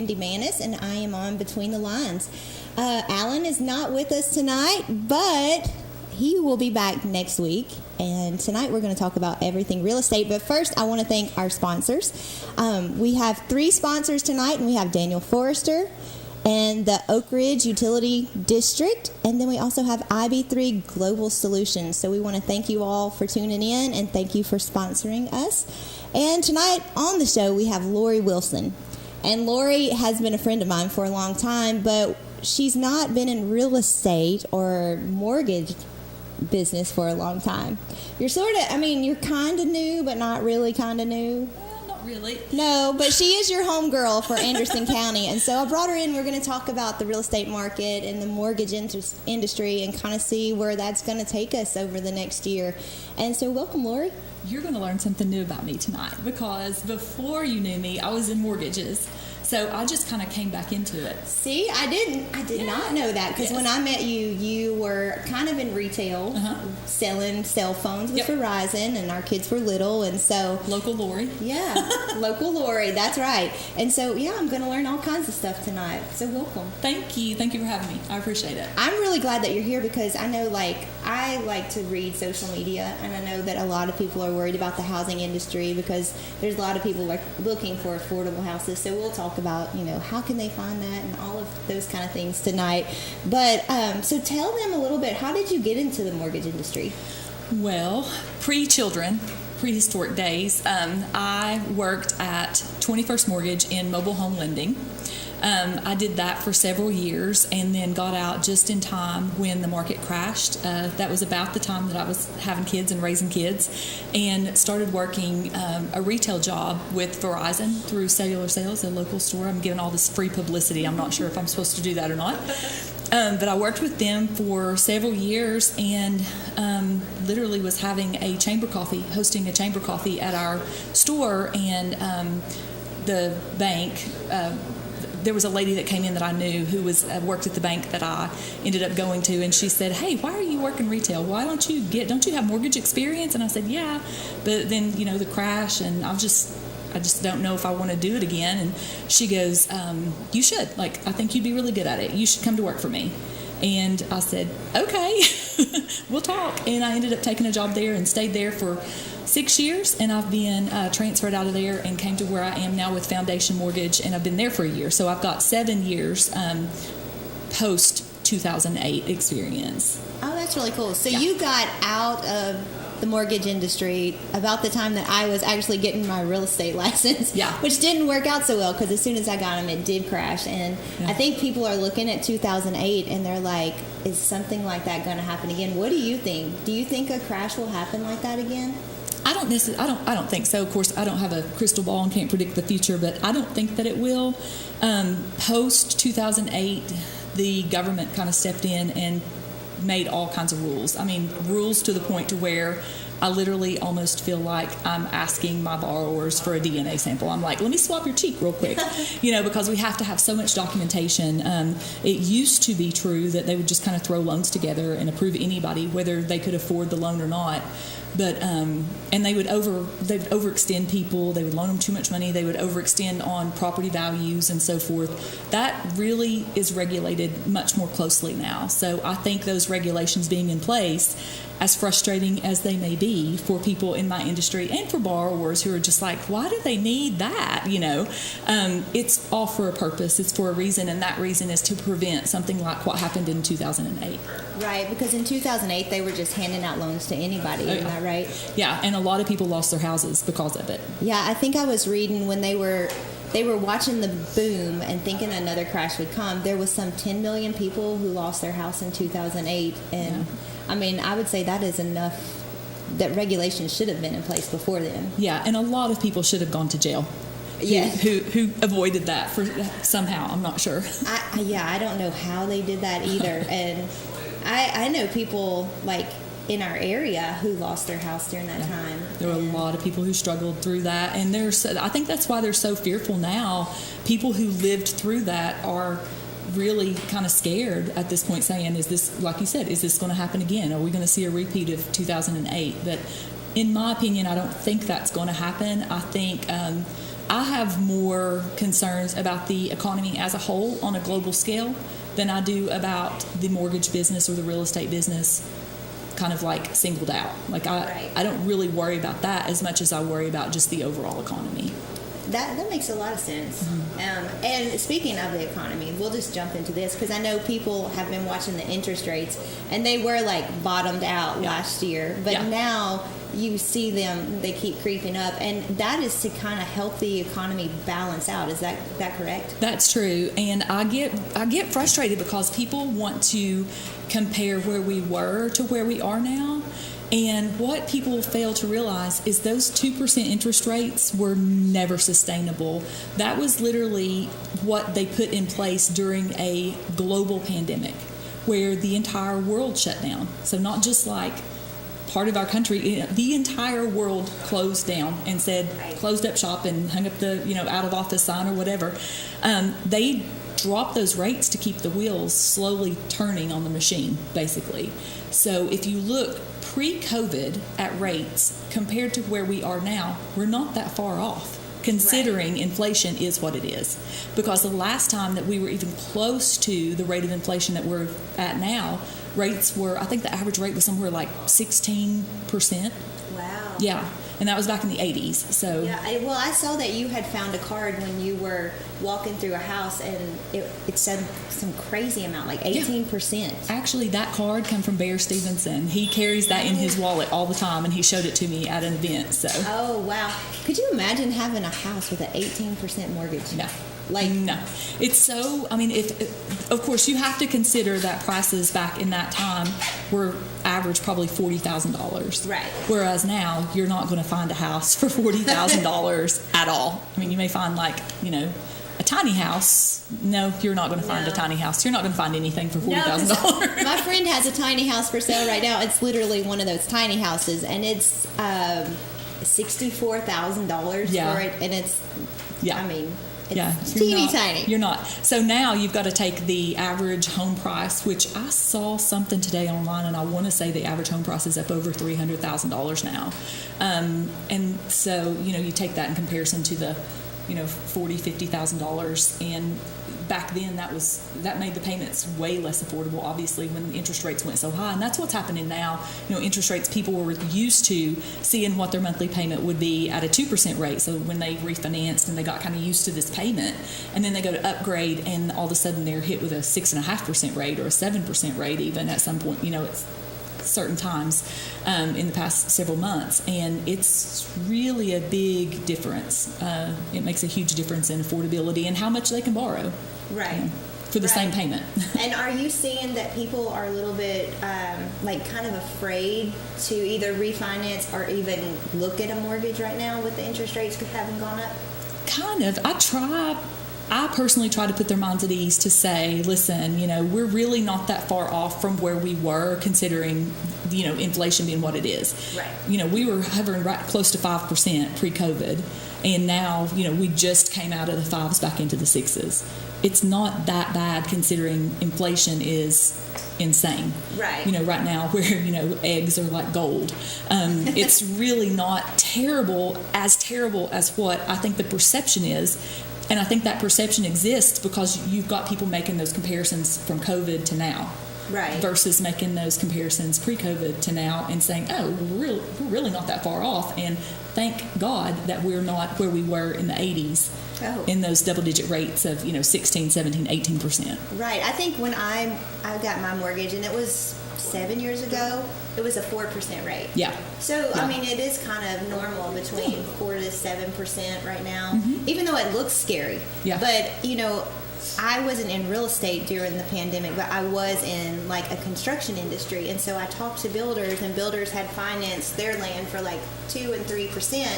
Wendy Maness, and I am on Between the Lines. Alan is not with us tonight, but he will be back next week. And tonight we're going to talk about everything real estate. But first, I want to thank our sponsors. We have 3 sponsors tonight, and we have Daniel Forrester and the Oak Ridge Utility District. And then we also have IB3 Global Solutions. So we want to thank you all for tuning in, and thank you for sponsoring us. And tonight on the show, we have Lorie Wilson. And Lorie has been a friend of mine for a long time, but she's not been in real estate or mortgage business for a long time. You're you're kind of new, but not really kind of new. Well, not really. No, but she is your homegirl for Anderson County. And so I brought her in. We're going to talk about the real estate market and the mortgage industry and kind of see where that's going to take us over the next year. And so welcome, Lorie. You're going to learn something new about me tonight, because before you knew me, I was in mortgages. So I just kind of came back into it. See, I did not know that, because when I met you, you were kind of in retail, selling cell phones with Verizon, and our kids were little, and so... Local Lorie. Yeah, local Lorie, that's right. And so, I'm going to learn all kinds of stuff tonight, so welcome. Thank you for having me. I appreciate it. I'm really glad that you're here, because I know, I like to read social media, and I know that a lot of people are worried about the housing industry, because there's a lot of people looking for affordable houses, so we'll talk about, how can they find that and all of those kind of things tonight. But so tell them a little bit, how did you get into the mortgage industry? Well, pre-children, prehistoric days, I worked at 21st Mortgage in mobile home lending. I did that for several years and then got out just in time when the market crashed. That was about the time that I was having kids and raising kids, and started working a retail job with Verizon through cellular sales, a local store. I'm giving all this free publicity. I'm not sure if I'm supposed to do that or not. But I worked with them for several years, and literally was having hosting a chamber coffee at our store, and the bank... there was a lady that came in that I knew who worked at the bank that I ended up going to, and she said, "Hey, why are you working retail? Don't you have mortgage experience?" And I said, "Yeah," but then the crash, and I just don't know if I want to do it again. And she goes, "You should. I think you'd be really good at it. You should come to work for me." And I said, "Okay, we'll talk." And I ended up taking a job there and stayed there for 6 years, and I've been transferred out of there and came to where I am now with Foundation Mortgage, and I've been there for a year. So I've got 7 years post 2008 experience. Oh, that's really cool. So you got out of the mortgage industry about the time that I was actually getting my real estate license, which didn't work out so well, because as soon as I got them, it did crash. And I think people are looking at 2008 and they're like, is something like that going to happen again? What do you think? Do you think a crash will happen like that again? I don't think so. Of course, I don't have a crystal ball and can't predict the future, but I don't think that it will. Post 2008, the government kind of stepped in and made all kinds of rules. I mean, rules to the point to where I literally almost feel like I'm asking my borrowers for a DNA sample. I'm like, let me swap your cheek real quick, because we have to have so much documentation. It used to be true that they would just kind of throw loans together and approve anybody, whether they could afford the loan or not. But and they would overextend people. They would loan them too much money. They would overextend on property values and so forth. That really is regulated much more closely now. So I think those regulations being in place, as frustrating as they may be for people in my industry and for borrowers who are just like, why do they need that? It's all for a purpose. It's for a reason, and that reason is to prevent something like what happened in 2008. Right, because in 2008 they were just handing out loans to anybody. Isn't that right? Yeah, and a lot of people lost their houses because of it. Yeah, I think I was reading when they were watching the boom and thinking another crash would come. There was some 10 million people who lost their house in 2008, and I mean, I would say that is enough. That regulations should have been in place before then. Yeah, and a lot of people should have gone to jail. Who avoided that for somehow. I'm not sure. I don't know how they did that either. And I know people in our area who lost their house during that time. There were a lot of people who struggled through that, and I think that's why they're so fearful now. People who lived through that are really kind of scared at this point, saying, is this, like you said, is this going to happen again? Are we going to see a repeat of 2008? But in my opinion, I don't think that's going to happen. I think I have more concerns about the economy as a whole on a global scale than I do about the mortgage business or the real estate business kind of like singled out. Like I don't really worry about that as much as I worry about just the overall economy. That makes a lot of sense. And speaking of the economy, we'll just jump into this because I know people have been watching the interest rates, and they were like bottomed out last year, but now you see them, they keep creeping up, and that is to kind of help the economy balance out. Is that correct? That's true, and I get frustrated because people want to compare where we were to where we are now. And what people fail to realize is those 2% interest rates were never sustainable. That was literally what they put in place during a global pandemic where the entire world shut down. So not just like part of our country, the entire world closed down and said, closed up shop and hung up the, out of office sign or whatever. They dropped those rates to keep the wheels slowly turning on the machine, basically. So if you look pre-COVID at rates compared to where we are now, we're not that far off, considering inflation is what it is. Because the last time that we were even close to the rate of inflation that we're at now, rates were, I think the average rate was somewhere like 16%. Wow. Yeah. And that was back in the 80s. So well, I saw that you had found a card when you were walking through a house, and it said some crazy amount, like 18%. Actually, that card came from Bear Stevenson. He carries that in his wallet all the time, and he showed it to me at an event. So. Oh, wow. Could you imagine having a house with an 18% mortgage? No. No. It's so, of course, you have to consider that prices back in that time were average probably $40,000. Right. Whereas now, you're not going to find a house for $40,000 at all. You may find a tiny house. No, you're not going to find a tiny house. You're not going to find anything for $40,000. My friend has a tiny house for sale right now. It's literally one of those tiny houses, and it's $64,000 for it, and it's, it's teeny tiny. You're not. So now you've got to take the average home price, which I saw something today online, and I want to say the average home price is up over $300,000 now. And so, you take that in comparison to the, $40,000, $50,000, and back then that made the payments way less affordable, obviously, when interest rates went so high. And that's what's happening now. Interest rates, people were used to seeing what their monthly payment would be at a 2% rate. So when they refinanced and they got kind of used to this payment, and then they go to upgrade, and all of a sudden they're hit with a 6.5% rate or a 7% rate even at some point, it's certain times in the past several months, and it's really a big difference. It makes a huge difference in affordability and how much they can borrow for the same payment. And are you seeing that people are a little bit kind of afraid to either refinance or even look at a mortgage right now with the interest rates having gone up? Kind of. I personally try to put their minds at ease to say, listen, we're really not that far off from where we were, considering, inflation being what it is. Right. We were hovering right close to 5% pre-COVID, and now, we just came out of the 5s back into the 6s. It's not that bad considering inflation is insane. Right. Right now where, eggs are like gold. It's really not terrible as what I think the perception is. And I think that perception exists because you've got people making those comparisons from COVID to now. Right. Versus making those comparisons pre-COVID to now and saying, oh, we're really not that far off. And thank God that we're not where we were in the 80s in those double-digit rates of, 16, 17, 18%. Right. I think when I got my mortgage, and it was 7 years ago, it was a 4% rate. Yeah. So, it is kind of normal between 4 to 7% right now, even though it looks scary. Yeah. But, I wasn't in real estate during the pandemic, but I was in a construction industry. And so I talked to builders, and builders had financed their land for 2 and 3%.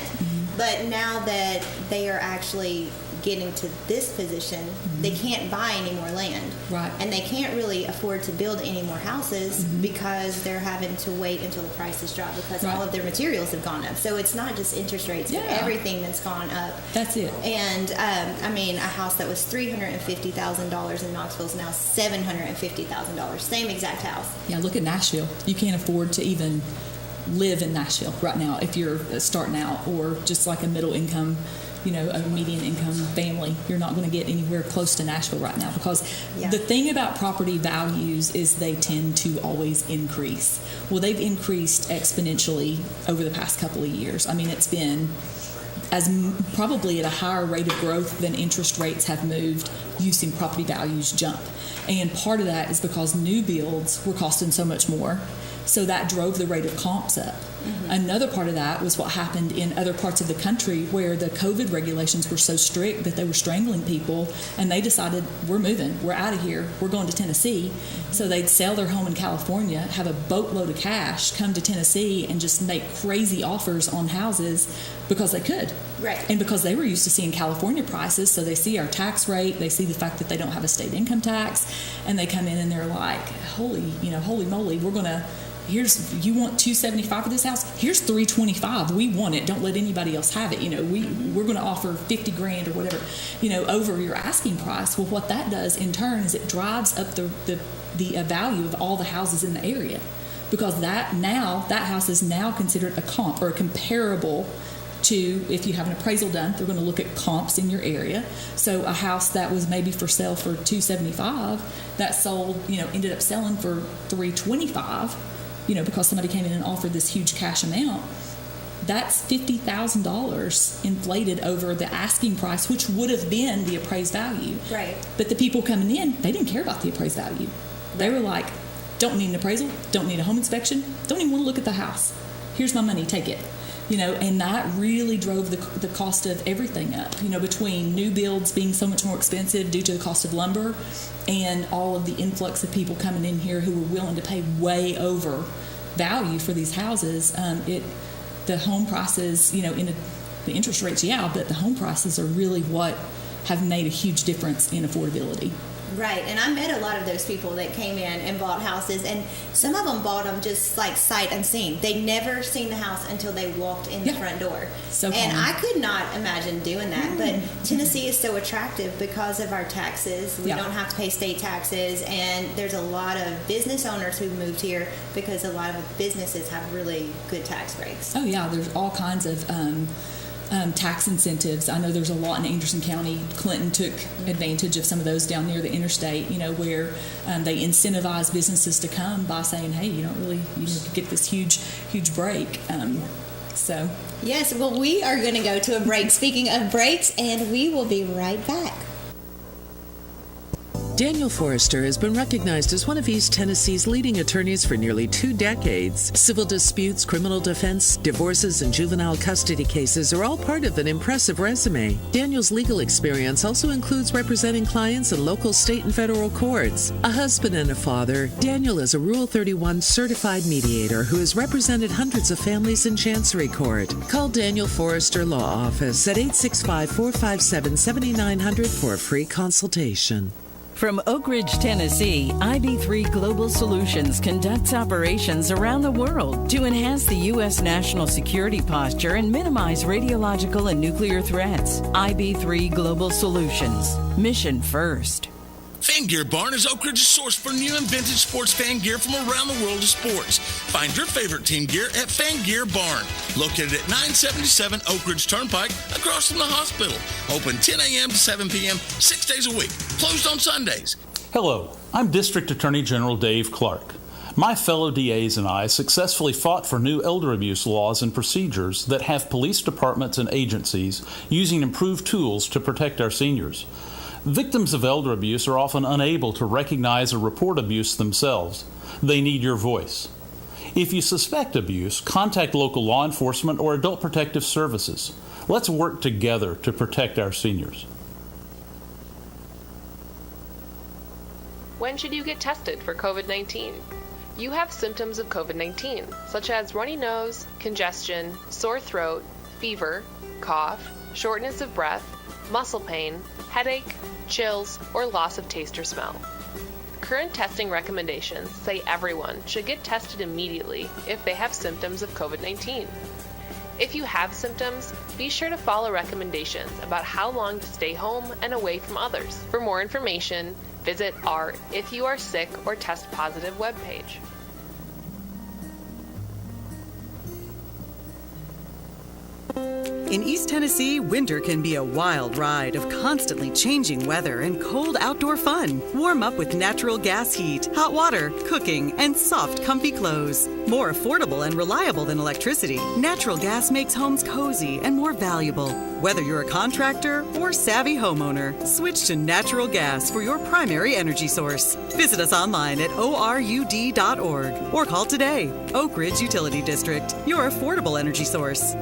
But now that they are actually getting to this position, they can't buy any more land. Right. And they can't really afford to build any more houses because they're having to wait until the prices drop because all of their materials have gone up. So it's not just interest rates, but everything that's gone up. That's it. And, a house that was $350,000 in Knoxville is now $750,000. Same exact house. Yeah, look at Nashville. You can't afford to even live in Nashville right now if you're starting out or just like a middle income a median income family. You're not going to get anywhere close to Nashville right now, because the thing about property values is they tend to always increase. Well, they've increased exponentially over the past couple of years. I mean, it's been probably at a higher rate of growth than interest rates have moved. You've seen property values jump. And part of that is because new builds were costing so much more. So that drove the rate of comps up. Mm-hmm. Another part of that was what happened in other parts of the country where the COVID regulations were so strict that they were strangling people, and they decided, we're moving, we're out of here, we're going to Tennessee. Mm-hmm. So they'd sell their home in California, have a boatload of cash, come to Tennessee and just make crazy offers on houses because they could. Right. And because they were used to seeing California prices, so they see our tax rate, they see the fact that they don't have a state income tax, and they come in and they're like, holy moly, we're going to, you want $275 for this house? Here's $325. We want it. Don't let anybody else have it. We're going to offer $50,000 or whatever, over your asking price. Well, what that does in turn is it drives up the value of all the houses in the area, because that house is now considered a comp or a comparable to, if you have an appraisal done, they're going to look at comps in your area. So a house that was maybe for sale for $275 that sold, ended up selling for $325. Because somebody came in and offered this huge cash amount, that's $50,000 inflated over the asking price, which would have been the appraised value. Right. But the people coming in, they didn't care about the appraised value. They were like, don't need an appraisal, don't need a home inspection, don't even want to look at the house. Here's my money, take it. And that really drove the cost of everything up, between new builds being so much more expensive due to the cost of lumber and all of the influx of people coming in here who were willing to pay way over value for these houses. The home prices, the interest rates, but the home prices are really what have made a huge difference in affordability. Right, and I met a lot of those people that came in and bought houses, and some of them bought them just like sight unseen. They'd never seen the house until they walked in the front door. So and common. I could not imagine doing that, but Tennessee is so attractive because of our taxes. We don't have to pay state taxes, and there's a lot of business owners who moved here because a lot of businesses have really good tax breaks. Oh, yeah, there's all kinds of tax incentives. I know there's a lot in Anderson County. Clinton took advantage of some of those down near the interstate, where they incentivize businesses to come by saying, hey, you don't really get this huge break. Yes, well, we are going to go to a break. Speaking of breaks, and we will be right back. Daniel Forrester has been recognized as one of East Tennessee's leading attorneys for nearly 2 decades. Civil disputes, criminal defense, divorces, and juvenile custody cases are all part of an impressive resume. Daniel's legal experience also includes representing clients in local, state, and federal courts. A husband and a father, Daniel is a Rule 31 certified mediator who has represented hundreds of families in Chancery Court. Call Daniel Forrester Law Office at 865-457-7900 for a free consultation. From Oak Ridge, Tennessee, IB3 Global Solutions conducts operations around the world to enhance the U.S. national security posture and minimize radiological and nuclear threats. IB3 Global Solutions. Mission first. Fan Gear Barn is Oak Ridge's source for new and vintage sports fan gear from around the world of sports. Find your favorite team gear at Fan Gear Barn, located at 977 Oak Ridge Turnpike, across from the hospital. Open 10 a.m. to 7 p.m., 6 days a week. Closed on Sundays. Hello, I'm District Attorney General Dave Clark. My fellow DAs and I successfully fought for new elder abuse laws and procedures that have police departments and agencies using improved tools to protect our seniors. Victims of elder abuse are often unable to recognize or report abuse themselves. They need your voice. If you suspect abuse, contact local law enforcement or adult protective services. Let's work together to protect our seniors. When should you get tested for COVID-19? You have symptoms of COVID-19, such as runny nose, congestion, sore throat, fever, cough, shortness of breath, muscle pain, headache, chills, or loss of taste or smell. Current testing recommendations say everyone should get tested immediately if they have symptoms of COVID-19. If you have symptoms, be sure to follow recommendations about how long to stay home and away from others. For more information, visit our If You Are Sick or Test Positive webpage. In East Tennessee, winter can be a wild ride of constantly changing weather and cold outdoor fun. Warm up with natural gas heat, hot water, cooking, and soft, comfy clothes. More affordable and reliable than electricity, natural gas makes homes cozy and more valuable. Whether you're a contractor or savvy homeowner, switch to natural gas for your primary energy source. Visit us online at orud.org or call today. Oak Ridge Utility District, your affordable energy source.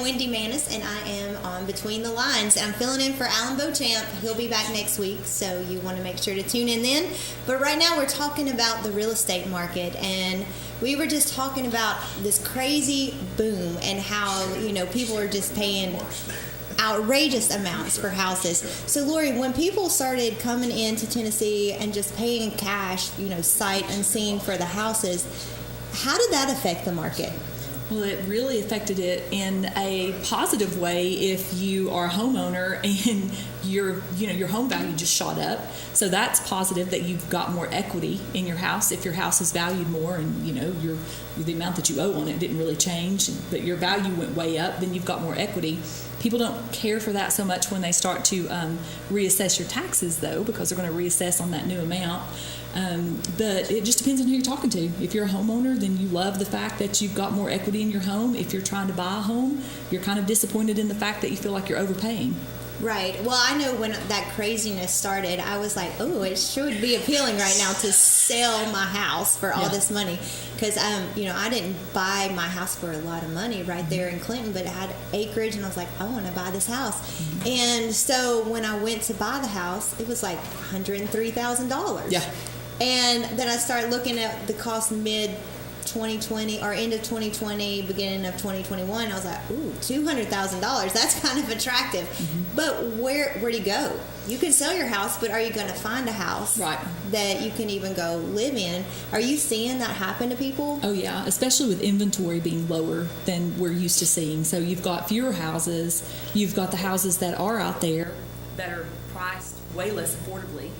Wendy Maness, and I am on Between the Lines. I'm filling in for Alan Beauchamp. He'll be back next week, so you want to make sure to tune in then. But right now we're talking about the real estate market, and we were just talking about this crazy boom and how, people are just paying outrageous amounts for houses. So Lorie, when people started coming into Tennessee and just paying cash, sight unseen for the houses, how did that affect the market? Well, it really affected it in a positive way if you are a homeowner and your home value just shot up. So that's positive that you've got more equity in your house. If your house is valued more and the amount that you owe on it didn't really change, but your value went way up, then you've got more equity. People don't care for that so much when they start to reassess your taxes, though, because they're going to reassess on that new amount. But it just depends on who you're talking to. If you're a homeowner, then you love the fact that you've got more equity in your home. If you're trying to buy a home, you're kind of disappointed in the fact that you feel like you're overpaying. Right. Well, I know when that craziness started, I was like, oh, it should be appealing right now to sell my house for all this money. Because, I didn't buy my house for a lot of money right there in Clinton, but it had acreage, and I was like, I want to buy this house. Mm-hmm. And so when I went to buy the house, it was like $103,000. Yeah. And then I started looking at the cost mid-2020 or end of 2020, beginning of 2021. I was like, ooh, $200,000. That's kind of attractive. Mm-hmm. But where do you go? You can sell your house, but are you going to find a house that you can even go live in? Are you seeing that happen to people? Oh, yeah, especially with inventory being lower than we're used to seeing. So you've got fewer houses. You've got the houses that are out there that are priced way less affordably.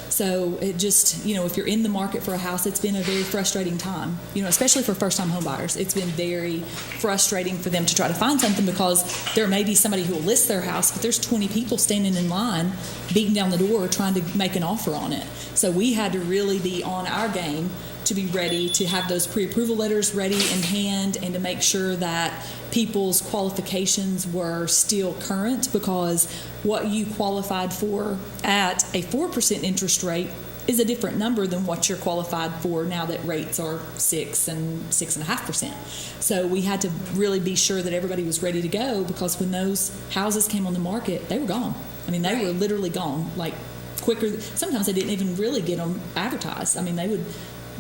So it just, if you're in the market for a house, it's been a very frustrating time, especially for first-time home buyers. It's been very frustrating for them to try to find something because there may be somebody who will list their house, but there's 20 people standing in line, beating down the door, trying to make an offer on it. So we had to really be on our game to be ready to have those pre-approval letters ready in hand and to make sure that people's qualifications were still current, because what you qualified for at a 4% interest rate is a different number than what you're qualified for now that rates are 6 and 6.5%. So we had to really be sure that everybody was ready to go, because when those houses came on the market, they were gone. I mean, they were literally gone, like quicker. Sometimes they didn't even really get them advertised. I mean, they would,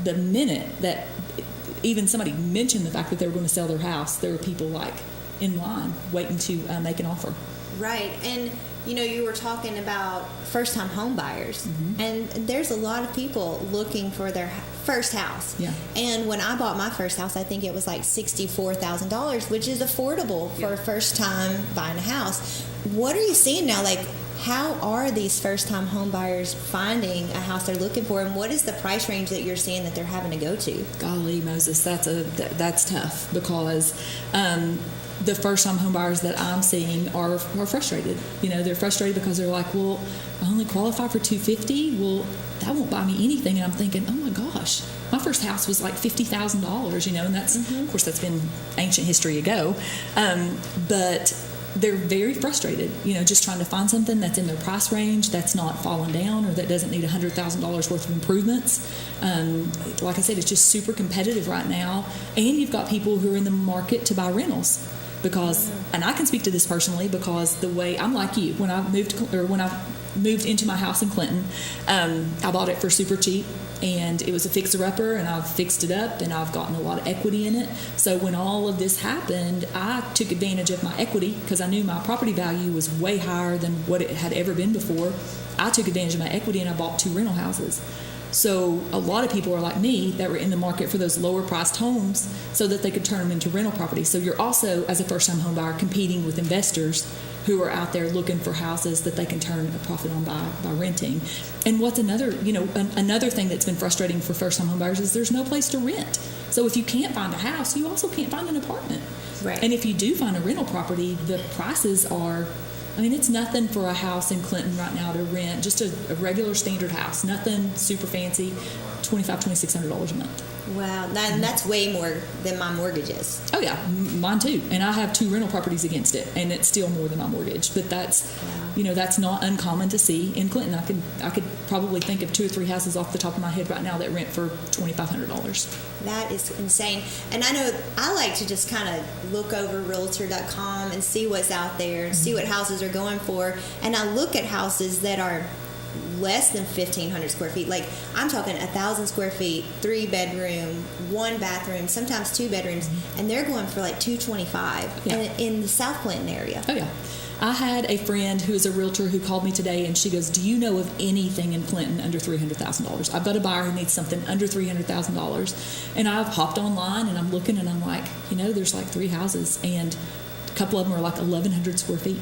the minute that even somebody mentioned the fact that they were going to sell their house, there were people like in line waiting to make an offer. Right. And you were talking about first-time home buyers, mm-hmm. and there's a lot of people looking for their first house. Yeah. And when I bought my first house, I think it was like $64,000, which is affordable for a first-time buying a house. What are you seeing now? Like, how are these first-time home buyers finding a house they're looking for, and what is the price range that you're seeing that they're having to go to? Golly, Moses, that's tough, because the first-time home buyers that I'm seeing are frustrated. They're frustrated because they're like, well, I only qualify for $250,000. Well, that won't buy me anything. And I'm thinking, oh my gosh, my first house was like $50,000. And that's of course that's been ancient history ago, but they're very frustrated, just trying to find something that's in their price range, that's not falling down, or that doesn't need $100,000 worth of improvements. Like I said, it's just super competitive right now. And you've got people who are in the market to buy rentals. And I can speak to this personally, because the way I'm like you, when I moved into my house in Clinton, I bought it for super cheap, and it was a fixer-upper, and I've fixed it up, and I've gotten a lot of equity in it. So when all of this happened, I took advantage of my equity, because I knew my property value was way higher than what it had ever been before. I took advantage of my equity, and I bought 2 rental houses. So a lot of people are like me that were in the market for those lower priced homes so that they could turn them into rental properties. So you're also, as a first-time home buyer, competing with investors who are out there looking for houses that they can turn a profit on by renting. And what's another thing that's been frustrating for first-time home buyers is there's no place to rent. So if you can't find a house, you also can't find an apartment. Right. And if you do find a rental property, the prices are, it's nothing for a house in Clinton right now to rent, just a regular standard house, nothing super fancy, $2,600 a month. Wow, that's way more than my mortgage is. Oh yeah, mine too. And I have 2 rental properties against it, and it's still more than my mortgage. But that's, that's not uncommon to see in Clinton. I could probably think of 2 or 3 houses off the top of my head right now that rent for $2,500. That is insane. And I know I like to just kind of look over Realtor.com and see what's out there and see what houses are going for. And I look at houses that are less than 1,500 square feet. Like, I'm talking 1,000 square feet, 3 bedroom, 1 bathroom, sometimes 2 bedrooms, and they're going for like $225 in the South Clinton area. Oh yeah. I had a friend who is a realtor who called me today, and she goes, do you know of anything in Clinton under $300,000? I've got a buyer who needs something under $300,000. And I've hopped online and I'm looking and I'm like, there's like 3 houses, and a couple of them are like 1,100 square feet.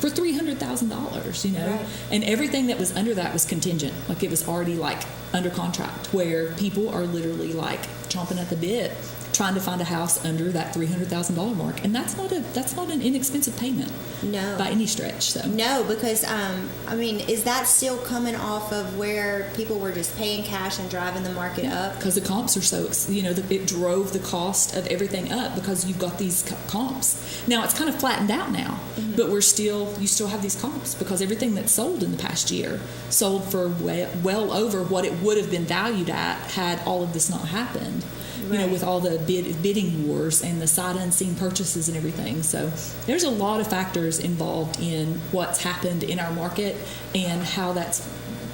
For $300,000, Right. And everything that was under that was contingent. Like, it was already like under contract, where people are literally like chomping at the bit trying to find a house under that $300,000 mark, and that's not an inexpensive payment, no, by any stretch. So no, because is that still coming off of where people were just paying cash and driving the market up? Because the comps are so, it drove the cost of everything up because you've got these comps. Now it's kind of flattened out now, but you still have these comps because everything that's sold in the past year sold for well over what it would have been valued at had all of this not happened. Right. With all the bidding wars and the sight unseen purchases and everything. So there's a lot of factors involved in what's happened in our market and how that's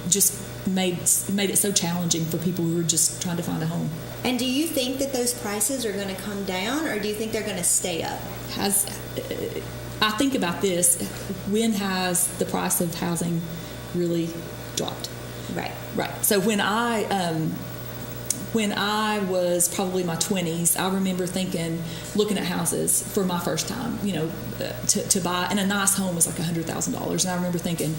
just made it so challenging for people who are just trying to find a home. And do you think that those prices are going to come down, or do you think they're going to stay up? I think about this, when has the price of housing really dropped? Right. So when I was probably my 20s, I remember looking at houses for my first time, to buy, and a nice home was like $100,000. And I remember thinking,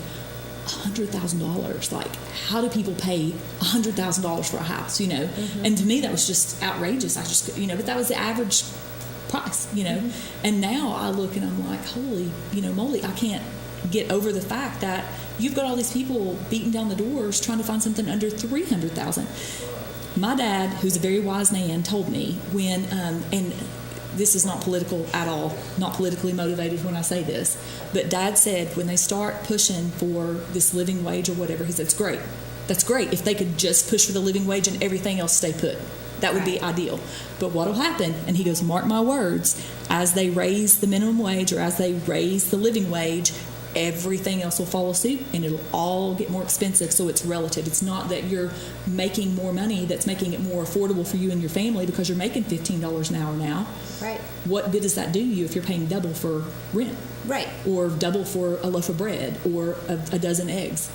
$100,000, like, how do people pay $100,000 for a house, And to me, that was just outrageous. I just, but that was the average price, And now I look and I'm like, holy, moly, I can't get over the fact that you've got all these people beating down the doors trying to find something under $300,000. My dad, who's a very wise man, told me when, and this is not political at all, not politically motivated when I say this, but Dad said when they start pushing for this living wage or whatever, he said, it's great. That's great if they could just push for the living wage and everything else stay put. That would be ideal. But what will happen, and he goes, mark my words, as they raise the minimum wage or as they raise the living wage, everything else will follow suit and it'll all get more expensive. So it's relative. It's not that you're making more money that's making it more affordable for you and your family because you're making $15 an hour now. Right. What good does that do you if you're paying double for rent? Right. Or double for a loaf of bread or a dozen eggs,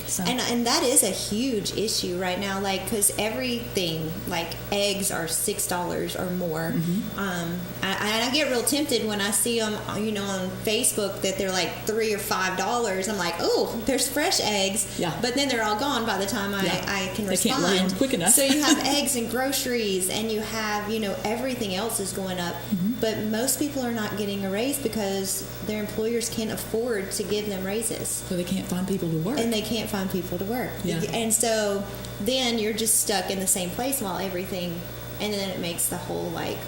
So. And that is a huge issue right now, like, because everything, like eggs are $6 or more. I get real tempted when I see them, on Facebook that they're like $3 or $5. I'm like, oh, there's fresh eggs. Yeah. But then they're all gone by the time I can respond. They can't lay them quick enough. So you have eggs and groceries, and you have, everything else is going up. But most people are not getting a raise because their employers can't afford to give them raises. So they can't find people to work. And they can't find people to work. Yeah. And so then you're just stuck in the same place while everything, and then it makes the whole, like,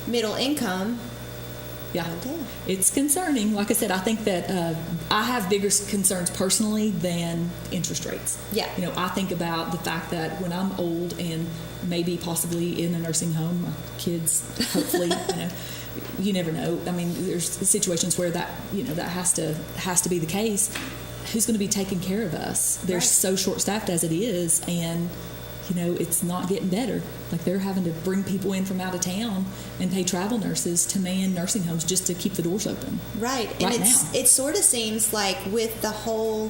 middle income. Yeah, it's concerning. Like I said, I think that I have bigger concerns personally than interest rates. Yeah. I think about the fact that when I'm old and maybe possibly in a nursing home, my kids, hopefully, you never know. I mean, there's situations where that, that has to be the case. Who's going to be taking care of us? They're so short-staffed as it is, and it's not getting better. Like, they're having to bring people in from out of town and pay travel nurses to man nursing homes just to keep the doors open. Right. And it sort of seems like with the whole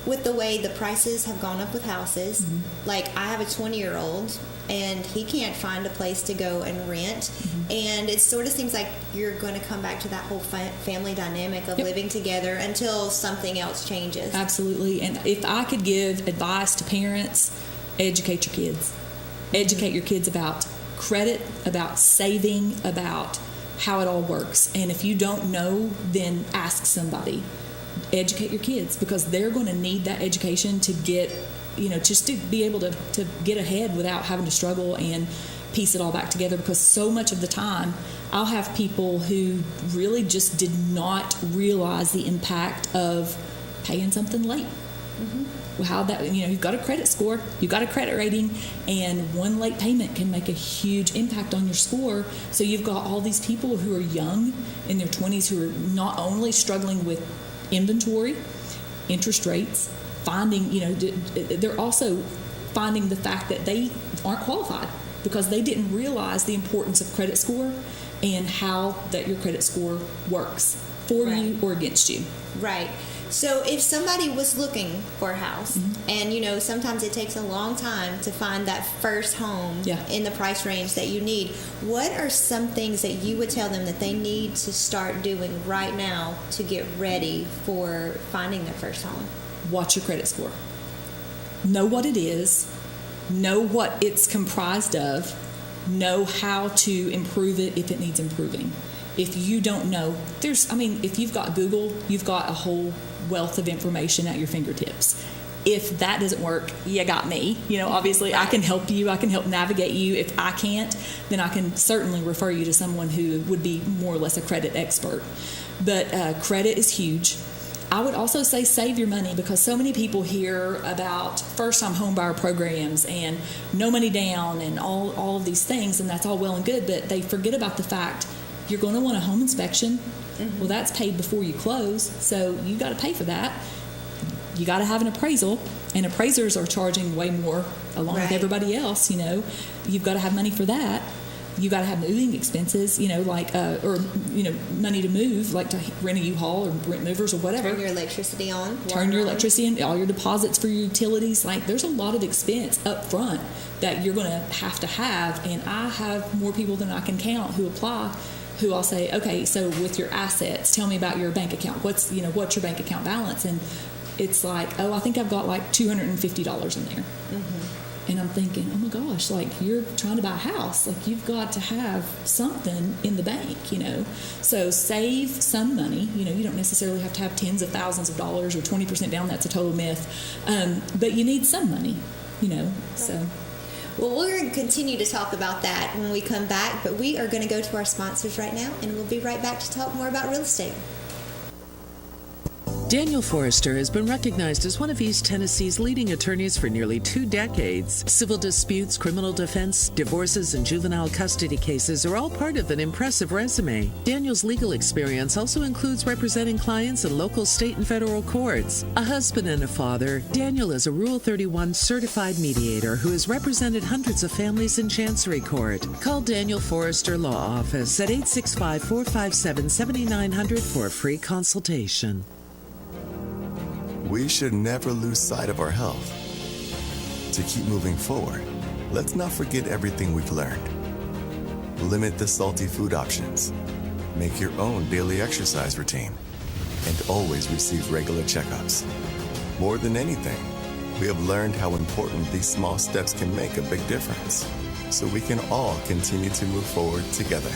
with the way the prices have gone up with houses, like I have a 20-year-old and he can't find a place to go and rent, and it sort of seems like you're going to come back to that whole family dynamic of living together until something else changes. Absolutely. And if I could give advice to parents, educate your kids. Educate your kids about credit, about saving, about how it all works. And if you don't know, then ask somebody. Educate your kids, because they're going to need that education to get, just to be able to get ahead without having to struggle and piece it all back together. Because so much of the time, I'll have people who really just did not realize the impact of paying something late. How that, you've got a credit score, you've got a credit rating, and one late payment can make a huge impact on your score. So you've got all these people who are young in their 20s who are not only struggling with inventory, interest rates, finding, they're also finding the fact that they aren't qualified because they didn't realize the importance of credit score and how that your credit score works for you or against you. Right. So if somebody was looking for a house, and sometimes it takes a long time to find that first home in the price range that you need, what are some things that you would tell them that they need to start doing right now to get ready for finding their first home? Watch your credit score. Know what it is. Know what it's comprised of. Know how to improve it if it needs improving. If you don't know, if you've got Google, you've got a whole wealth of information at your fingertips. If that doesn't work, you got me. Obviously I can help you. I can help navigate you. If I can't, then I can certainly refer you to someone who would be more or less a credit expert. But credit is huge. I would also say save your money, because so many people hear about first-time home buyer programs and no money down and all of these things, and that's all well and good, but they forget about the fact you're going to want a home inspection. Well, that's paid before you close, so you got to pay for that. You got to have an appraisal, and appraisers are charging way more along with everybody else. You've got to have money for that. You got to have moving expenses, money to move, like to rent a U-Haul or rent movers or whatever. Turn your electricity on. Turn your electricity on, all your deposits for your utilities. Like, there's a lot of expense up front that you're going to have, and I have more people than I can count who apply, who I'll say, okay, so with your assets, tell me about your bank account. What's your bank account balance? And it's like, I think I've got like $250 in there. And I'm thinking, oh my gosh, like, you're trying to buy a house. Like, you've got to have something in the bank, So save some money. You don't necessarily have to have tens of thousands of dollars or 20% down. That's a total myth. But you need some money, so. Well, we're going to continue to talk about that when we come back, but we are going to go to our sponsors right now, and we'll be right back to talk more about real estate. Daniel Forrester has been recognized as one of East Tennessee's leading attorneys for nearly 2 decades. Civil disputes, criminal defense, divorces, and juvenile custody cases are all part of an impressive resume. Daniel's legal experience also includes representing clients in local, state, and federal courts. A husband and a father, Daniel is a Rule 31 certified mediator who has represented hundreds of families in Chancery Court. Call Daniel Forrester Law Office at 865-457-7900 for a free consultation. We should never lose sight of our health. To keep moving forward, let's not forget everything we've learned. Limit the salty food options. Make your own daily exercise routine. And always receive regular checkups. More than anything, we have learned how important these small steps can make a big difference, so we can all continue to move forward together.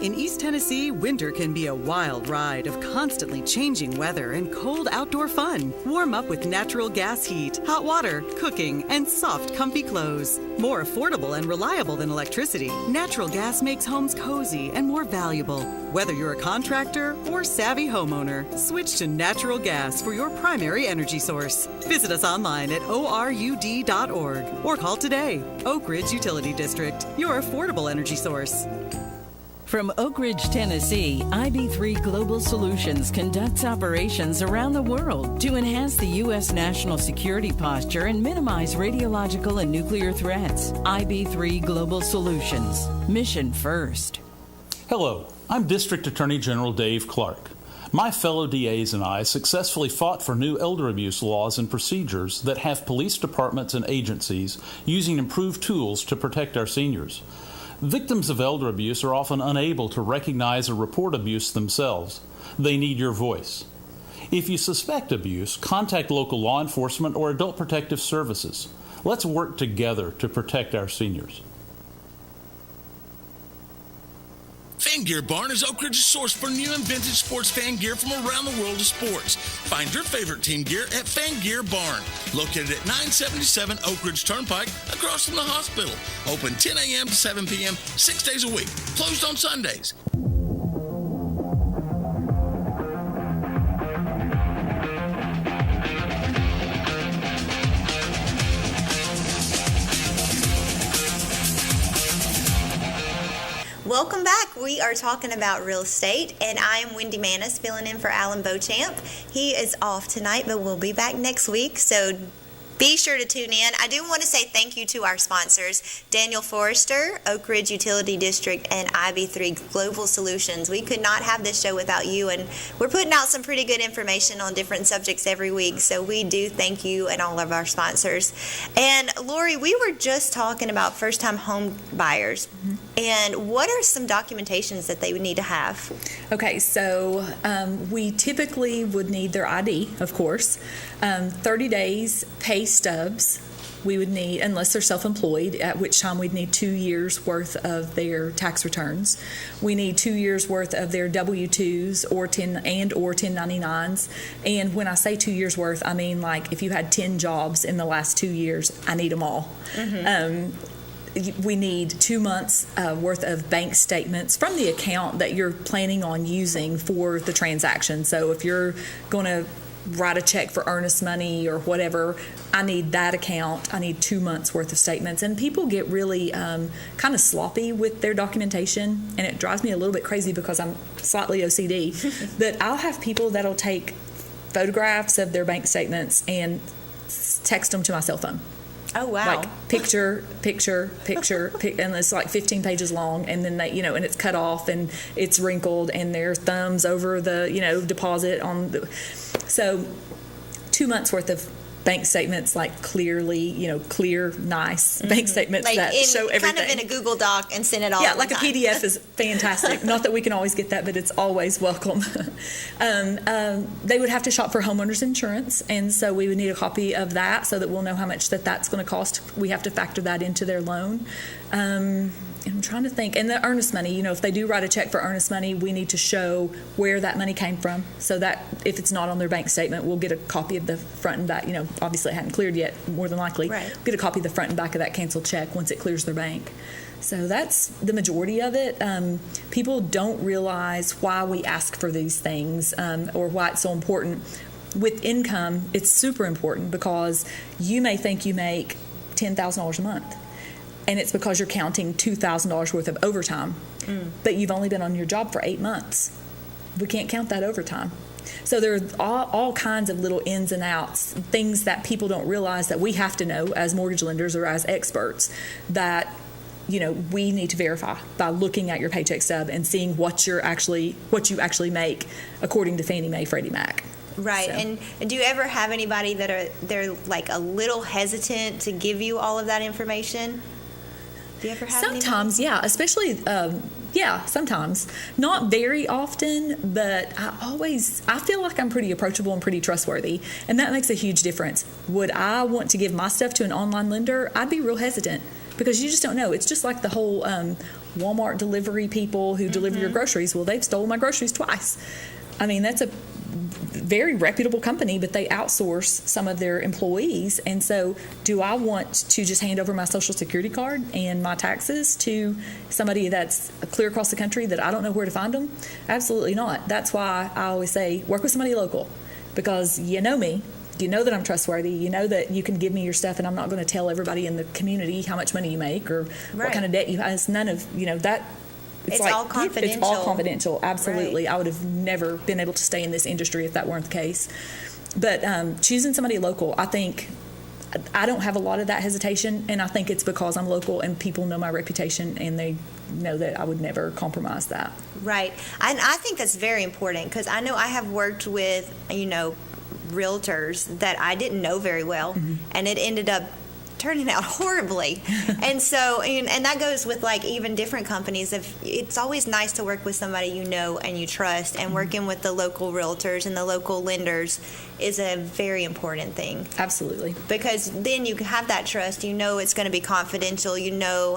In East Tennessee, winter can be a wild ride of constantly changing weather and cold outdoor fun. Warm up with natural gas heat, hot water, cooking, and soft, comfy clothes. More affordable and reliable than electricity, natural gas makes homes cozy and more valuable. Whether you're a contractor or savvy homeowner, switch to natural gas for your primary energy source. Visit us online at orud.org or call today. Oak Ridge Utility District, your affordable energy source. From Oak Ridge, Tennessee, IB3 Global Solutions conducts operations around the world to enhance the U.S. national security posture and minimize radiological and nuclear threats. IB3 Global Solutions. Mission first. Hello, I'm District Attorney General Dave Clark. My fellow DAs and I successfully fought for new elder abuse laws and procedures that have police departments and agencies using improved tools to protect our seniors. Victims of elder abuse are often unable to recognize or report abuse themselves. They need your voice. If you suspect abuse, contact local law enforcement or adult protective services. Let's work together to protect our seniors. Fan Gear Barn is Oak Ridge's source for new and vintage sports fan gear from around the world of sports. Find your favorite team gear at Fan Gear Barn, located at 977 Oak Ridge Turnpike, across from the hospital. Open 10 a.m. to 7 p.m., 6 days a week. Closed on Sundays. Welcome back. We are talking about real estate, and I am Wendy Maness, filling in for Alan Beauchamp. He is off tonight, but we'll be back next week, so be sure to tune in. I do want to say thank you to our sponsors, Daniel Forrester, Oak Ridge Utility District, and IB3 Global Solutions. We could not have this show without you, and we're putting out some pretty good information on different subjects every week, so we do thank you and all of our sponsors. And Lorie, we were just talking about first-time home buyers, and what are some documentations that they would need to have? Okay, so we typically would need their ID, of course, 30 days pay stubs we would need, unless they're self-employed, at which time we'd need 2 years worth of their tax returns. We need 2 years worth of their W-2s or 1099s. And when I say 2 years worth, I mean like if you had 10 jobs in the last 2 years, I need them all. We need 2 months worth of bank statements from the account that you're planning on using for the transaction. So if you're going to write a check for earnest money or whatever, I need that account. I need 2 months worth of statements. And people get really kind of sloppy with their documentation, and it drives me a little bit crazy because I'm slightly OCD. But I'll have people that'll take photographs of their bank statements and text them to my cell phone. Oh, wow. Like picture, and it's like 15 pages long, and then they, and it's cut off and it's wrinkled and their thumbs over the, deposit on the, so 2 months worth of bank statements, like clearly, clear, nice bank statements like that show everything. Kind of in a Google Doc and send it all. Yeah, like a PDF is fantastic. Not that we can always get that, but it's always welcome. They would have to shop for homeowners insurance, and so we would need a copy of that so that we'll know how much that's going to cost. We have to factor that into their loan. I'm trying to think. And the earnest money, if they do write a check for earnest money, we need to show where that money came from, so that if it's not on their bank statement, we'll get a copy of the front and back. Obviously it hadn't cleared yet, more than likely. Right. Get a copy of the front and back of that canceled check once it clears their bank. So that's the majority of it. People don't realize why we ask for these things or why it's so important. With income, it's super important because you may think you make $10,000 a month, and it's because you're counting $2,000 worth of overtime, but you've only been on your job for 8 months. We can't count that overtime. So there are all kinds of little ins and outs, things that people don't realize that we have to know as mortgage lenders or as experts, that we need to verify by looking at your paycheck stub and seeing what you actually make according to Fannie Mae, Freddie Mac. Right. So. And do you ever have anybody they're like a little hesitant to give you all of that information? Do you ever have sometimes, anybody? Yeah, especially sometimes. Not very often, but I feel like I'm pretty approachable and pretty trustworthy, and that makes a huge difference. Would I want to give my stuff to an online lender? I'd be real hesitant because you just don't know. It's just like the whole Walmart delivery people who deliver your groceries. Well, they've stolen my groceries twice. I mean, that's a very reputable company, but they outsource some of their employees. And so do I want to just hand over my Social Security card and my taxes to somebody that's clear across the country that I don't know where to find them? Absolutely not. That's why I always say work with somebody local, because you know me. You know that I'm trustworthy. You know that you can give me your stuff, and I'm not going to tell everybody in the community how much money you make or what kind of debt you have. It's none of, that. It's all confidential. It's all confidential, absolutely. Right. I would have never been able to stay in this industry if that weren't the case. But choosing somebody local, I think I don't have a lot of that hesitation, and I think it's because I'm local and people know my reputation and they know that I would never compromise that. Right. And I think that's very important, because I know I have worked with, realtors that I didn't know very well, and it ended up turning out horribly. And so, and that goes with like even different companies. It's always nice to work with somebody you know and you trust, and working with the local realtors and the local lenders is a very important thing. Absolutely. Because then you have that trust, it's going to be confidential,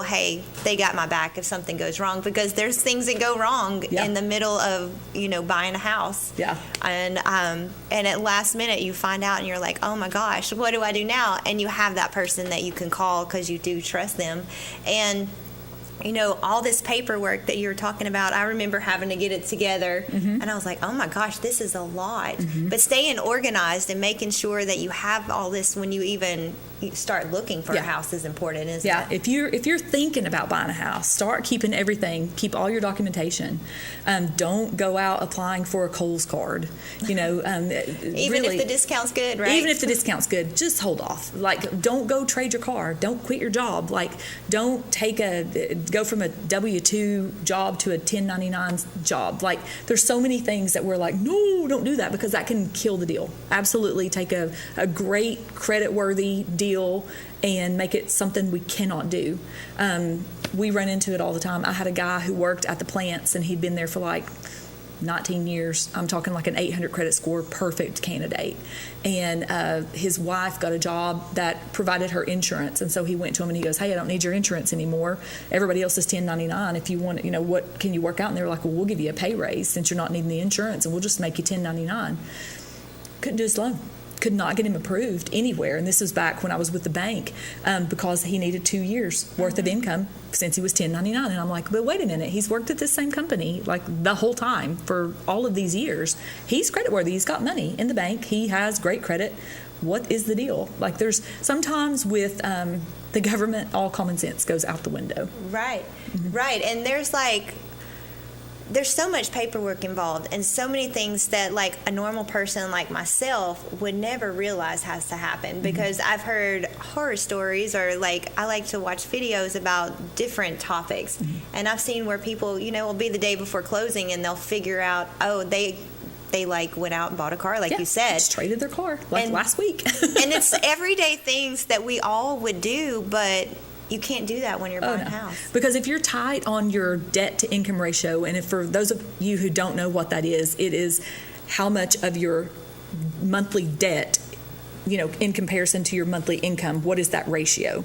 hey, they got my back if something goes wrong, because there's things that go wrong in the middle of, buying a house. Yeah. And at last minute you find out and you're like, oh my gosh, what do I do now? And you have that person that you can call because you do trust them. And all this paperwork that you were talking about, I remember having to get it together, and I was like, oh my gosh, this is a lot. But staying organized and making sure that you have all this when you even start looking for a house is important, isn't it? If you're thinking about buying a house, start keeping everything, keep all your documentation. Don't go out applying for a Kohl's card. Even if the discount's good, right? Even if the discount's good, just hold off. Like, don't go trade your car. Don't quit your job. Like, don't go from a W-2 job to a 1099 job. Like, there's so many things that we're like, no, don't do that, because that can kill the deal. Absolutely take a great credit-worthy deal and make it something we cannot do. We run into it all the time. I had a guy who worked at the plants, and he'd been there for like 19 years. I'm talking like an 800 credit score, perfect candidate. And his wife got a job that provided her insurance. And so he went to him and he goes, hey, I don't need your insurance anymore. Everybody else is 1099. If you want, what can you work out? And they were like, well, we'll give you a pay raise since you're not needing the insurance, and we'll just make you 1099. Couldn't do his loan. Could not get him approved anywhere. And this was back when I was with the bank, because he needed 2 years worth of income since he was 1099. And I'm like, but wait a minute, he's worked at this same company like the whole time for all of these years. He's creditworthy. He's got money in the bank. He has great credit. What is the deal? Like, there's sometimes with the government, all common sense goes out the window. Right. Right. And there's so much paperwork involved, and so many things that like a normal person like myself would never realize has to happen, because I've heard horror stories, or like I like to watch videos about different topics, and I've seen where people, will be the day before closing and they'll figure out, oh, they like went out and bought a car, like you said. Just traded their car last week. And it's everyday things that we all would do, but you can't do that when you're buying a house. Because if you're tight on your debt to income ratio, and if for those of you who don't know what that is, it is how much of your monthly debt, in comparison to your monthly income, what is that ratio?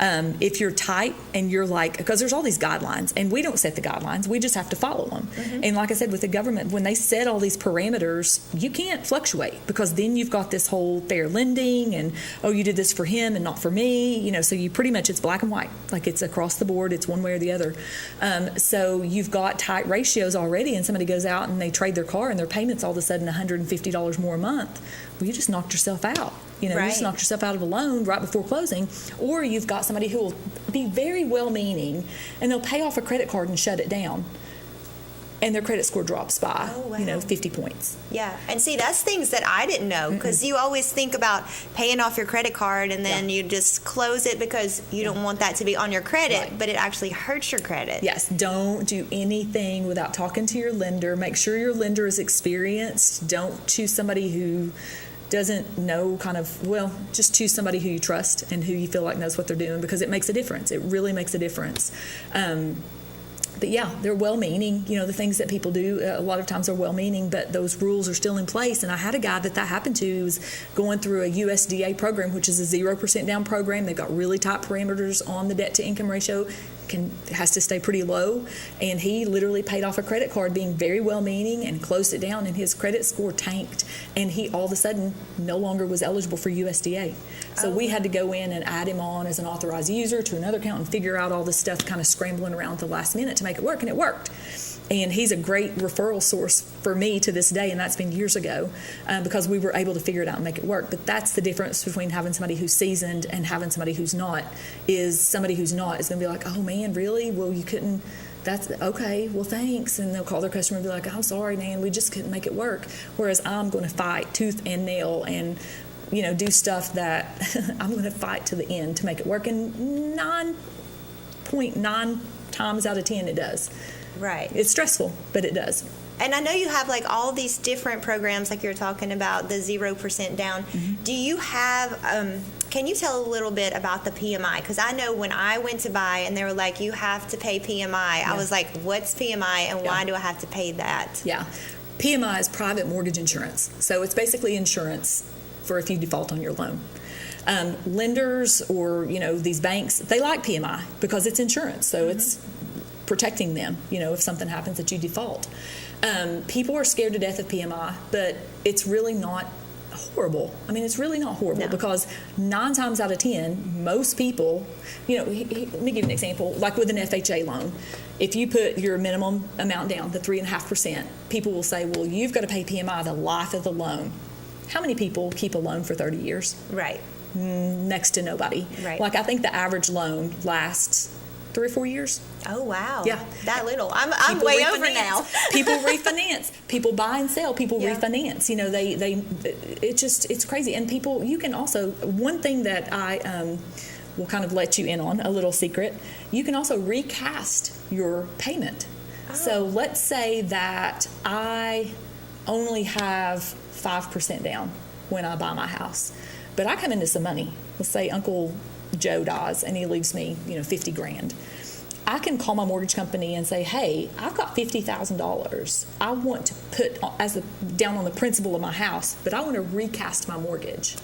If you're tight and you're like, because there's all these guidelines, and we don't set the guidelines, we just have to follow them. And like I said, with the government, when they set all these parameters, you can't fluctuate, because then you've got this whole fair lending and, oh, you did this for him and not for me, so you pretty much, it's black and white, like it's across the board, it's one way or the other. So you've got tight ratios already, and somebody goes out and they trade their car and their payment's all of a sudden $150 more a month. Well, you just knocked yourself out. You just knocked yourself out of a loan right before closing. Or you've got somebody who will be very well-meaning, and they'll pay off a credit card and shut it down, and their credit score drops by 50 points. Yeah, and see, that's things that I didn't know, because you always think about paying off your credit card and then you just close it because you don't want that to be on your credit, but it actually hurts your credit. Yes, don't do anything without talking to your lender. Make sure your lender is experienced. Don't choose somebody who doesn't know just choose somebody who you trust and who you feel like knows what they're doing, because it makes a difference. It really makes a difference. But yeah, they're well-meaning. The things that people do a lot of times are well-meaning, but those rules are still in place. And I had a guy that happened to, who was going through a USDA program, which is a 0% down program. They've got really tight parameters on the debt-to-income ratio. Has to stay pretty low, and he literally paid off a credit card being very well-meaning and closed it down, and his credit score tanked, and he all of a sudden no longer was eligible for USDA. So we had to go in and add him on as an authorized user to another account and figure out all this stuff, kind of scrambling around at the last minute to make it work, and it worked. And he's a great referral source for me to this day, and that's been years ago, because we were able to figure it out and make it work. But that's the difference between having somebody who's seasoned and having somebody who's not. Is somebody who's not is going to be like, oh man, really? Well, you couldn't. That's okay. Well, thanks. And they'll call their customer and be like, I'm sorry, man, we just couldn't make it work. Whereas I'm going to fight tooth and nail and do stuff that I'm going to fight to the end to make it work. And 9.9 times out of 10 it does. Right. It's stressful, but it does. And I know you have like all these different programs, like you're talking about the 0% down. Mm-hmm. Do you have, can you tell a little bit about the PMI? Because I know when I went to buy and they were like, you have to pay PMI, I was like, what's PMI and why do I have to pay that? Yeah. PMI is private mortgage insurance. So it's basically insurance for if you default on your loan. Lenders or, these banks, they like PMI because it's insurance. So it's protecting them, if something happens that you default. People are scared to death of PMI, but it's really not horrible. I mean, it's really not horrible because 9 times out of 10, most people, let me give you an example, like with an FHA loan. If you put your minimum amount down, the 3.5%, people will say, well, you've got to pay PMI the life of the loan. How many people keep a loan for 30 years? Right. Next to nobody. Right. Like, I think the average loan lasts 3 or 4 years. Oh, wow. Yeah. That little. I'm way over now. People refinance. People buy and sell. People refinance. It's crazy. And people, you can also, one thing that I will kind of let you in on, a little secret, you can also recast your payment. Oh. So let's say that I only have 5% down when I buy my house, but I come into some money. Let's say Uncle Joe dies and he leaves me, $50,000. I can call my mortgage company and say, hey, I've got $50,000. I want to put down on the principal of my house, but I want to recast my mortgage.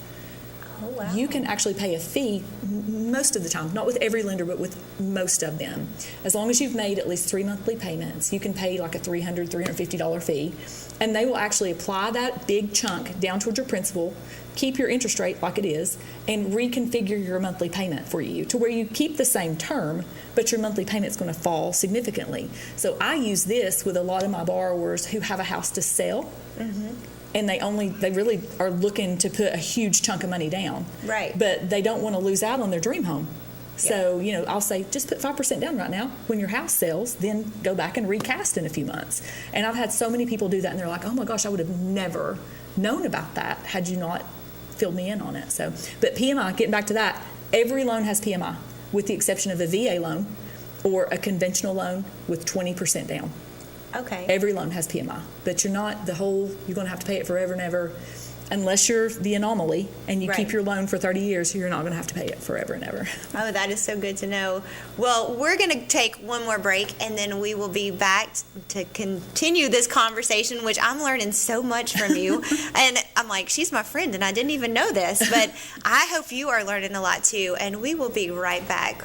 Oh, wow. You can actually pay a fee most of the time, not with every lender, but with most of them. As long as you've made at least 3 monthly payments, you can pay like a $300, $350 fee, and they will actually apply that big chunk down towards your principal, keep your interest rate like it is, and reconfigure your monthly payment for you to where you keep the same term, but your monthly payment's going to fall significantly. So I use this with a lot of my borrowers who have a house to sell. Mm-hmm. And they really are looking to put a huge chunk of money down. Right. But they don't want to lose out on their dream home. So, I'll say, just put 5% down right now. When your house sells, then go back and recast in a few months. And I've had so many people do that, and they're like, oh my gosh, I would have never known about that had you not filled me in on it. So, but PMI, getting back to that, every loan has PMI, with the exception of a VA loan or a conventional loan with 20% down. Okay. Every loan has PMI, but you're not you're going to have to pay it forever and ever. Unless you're the anomaly and you keep your loan for 30 years, you're not going to have to pay it forever and ever. Oh, that is so good to know. Well, we're going to take one more break, and then we will be back to continue this conversation, which I'm learning so much from you. And I'm like, she's my friend, and I didn't even know this. But I hope you are learning a lot, too. And we will be right back.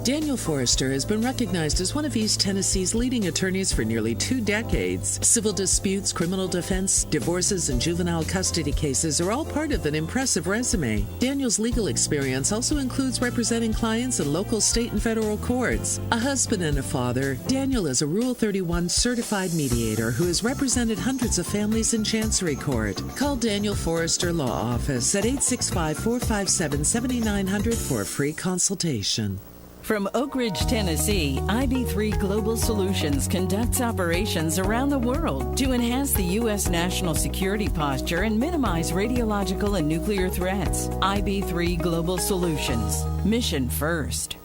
Daniel Forrester has been recognized as one of East Tennessee's leading attorneys for nearly 2 decades. Civil disputes, criminal defense, divorces, and juvenile custody cases are all part of an impressive resume. Daniel's legal experience also includes representing clients in local, state, and federal courts. A husband and a father, Daniel is a Rule 31 certified mediator who has represented hundreds of families in Chancery Court. Call Daniel Forrester Law Office at 865-457-7900 for a free consultation. From Oak Ridge, Tennessee, IB3 Global Solutions conducts operations around the world to enhance the U.S. national security posture and minimize radiological and nuclear threats. IB3 Global Solutions. Mission first.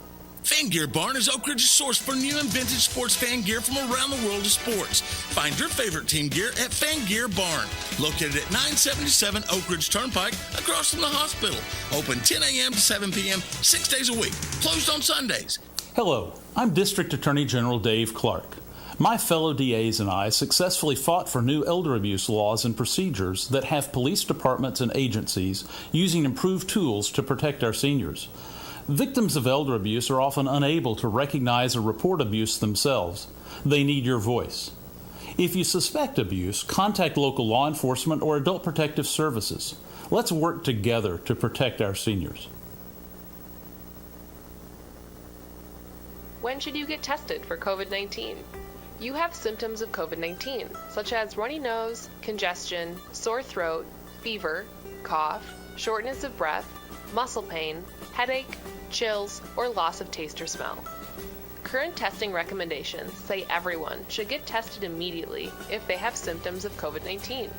Fan Gear Barn is Oak Ridge's source for new and vintage sports fan gear from around the world of sports. Find your favorite team gear at Fan Gear Barn, located at 977 Oak Ridge Turnpike, across from the hospital. Open 10 a.m. to 7 p.m., 6 days a week. Closed on Sundays. Hello, I'm District Attorney General Dave Clark. My fellow DAs and I successfully fought for new elder abuse laws and procedures that have police departments and agencies using improved tools to protect our seniors. Victims of elder abuse are often unable to recognize or report abuse themselves. They need your voice. If you suspect abuse, contact local law enforcement or adult protective services. Let's work together to protect our seniors. When should you get tested for COVID-19? You have symptoms of COVID-19, such as runny nose, congestion, sore throat, fever, cough, shortness of breath, muscle pain, headache, chills, or loss of taste or smell. Current testing recommendations say everyone should get tested immediately if they have symptoms of COVID-19.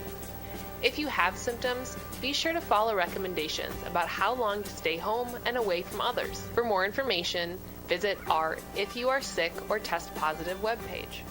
If you have symptoms, be sure to follow recommendations about how long to stay home and away from others. For more information, visit our If You Are Sick or Test Positive webpage.